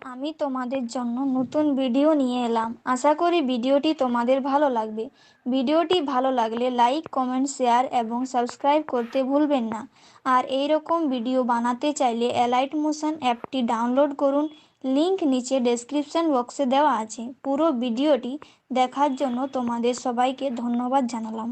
আমি তোমাদের জন্য নতুন ভিডিও নিয়ে এলাম। আশা করি ভিডিওটি তোমাদের ভালো লাগবে। ভিডিওটি ভালো লাগলে লাইক, কমেন্ট, শেয়ার এবং সাবস্ক্রাইব করতে ভুলবেন না। আর এই রকম ভিডিও বানাতে চাইলে অ্যালাইট মোশন অ্যাপটি ডাউনলোড করুন। লিংক নিচে ডেসক্রিপশন বক্সে দেওয়া আছে। পুরো ভিডিওটি দেখার জন্য তোমাদের সবাইকে ধন্যবাদ জানালাম।